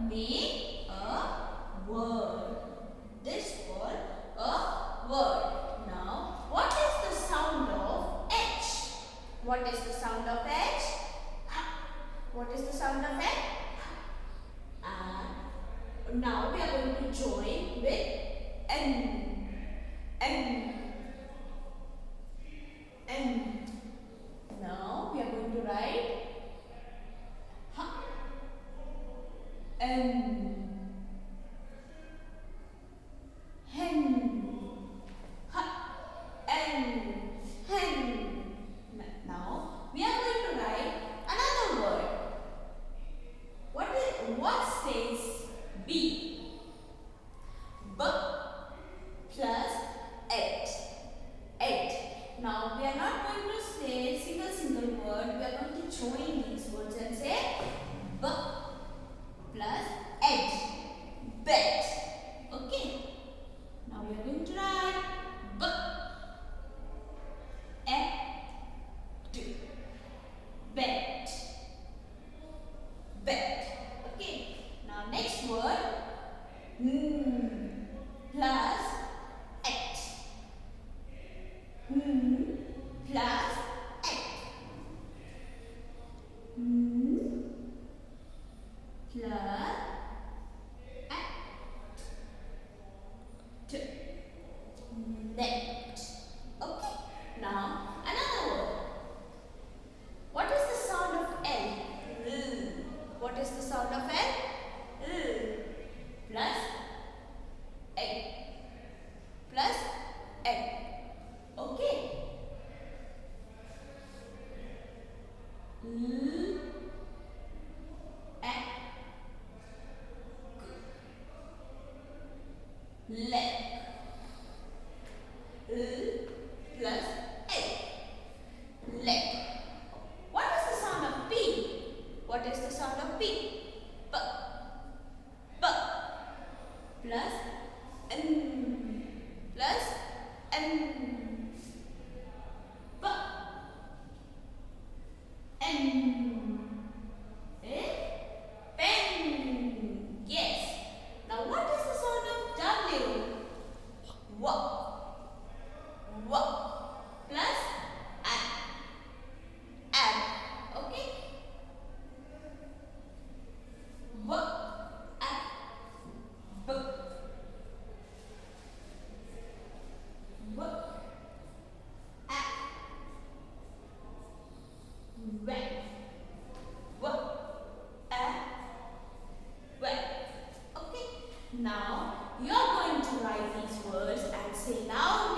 Make a word. This called a word. Now, what is the sound of H? What is the sound of H? What is the sound of H? And now we are going to join with N. N. N. Now we are going to write N. Hen. N. Hen. Now we are going to write another word. What says B? B plus et. Et. Now we are not going to say single word. We are going to join these words and say B plus et. Bet. Okay. Now we are going to write B et. Bet. Bet. Okay. Now next word N plus et. N plus et. N plus et. Net. Okay. Now another word. What is the sound of L? L. What is the sound of L? L. Plus A. Plus A. Okay. L. A. Leg. L plus A. Leg. What is the sound of P? What is the sound of P? P. P. Plus N. Plus N. P. N. Pen. Yes. Now what is the sound of W? W. W. Plus ab. Okay. W. Ab. B. W. Ab. Wet. W. Ab. Wet. Okay. Now you are going to write these words and say loud